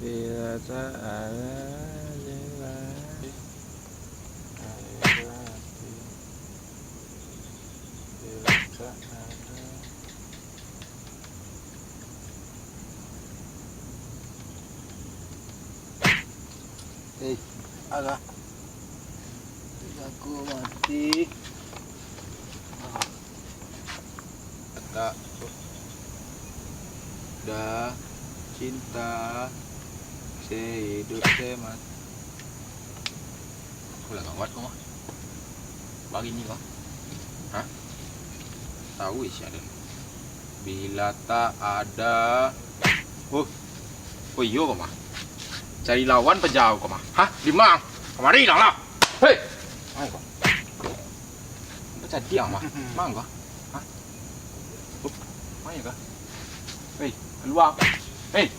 Bila tak ada nilai air hati, bila tak ada. Agak aku mati. Tak udah cinta sehidup semati. Udah gak kuat kau mah. Bagi ini kau. Hah? Tahu isi ada. Bila tak ada. Oh iya kau mah. Cari lawan pejauh kau mah. Hah? Dimang. Kemari lah. Hei. Ayo kau. Baca diam mah. Mang kau. Hah? Main kah? Hei, keluar. Hei.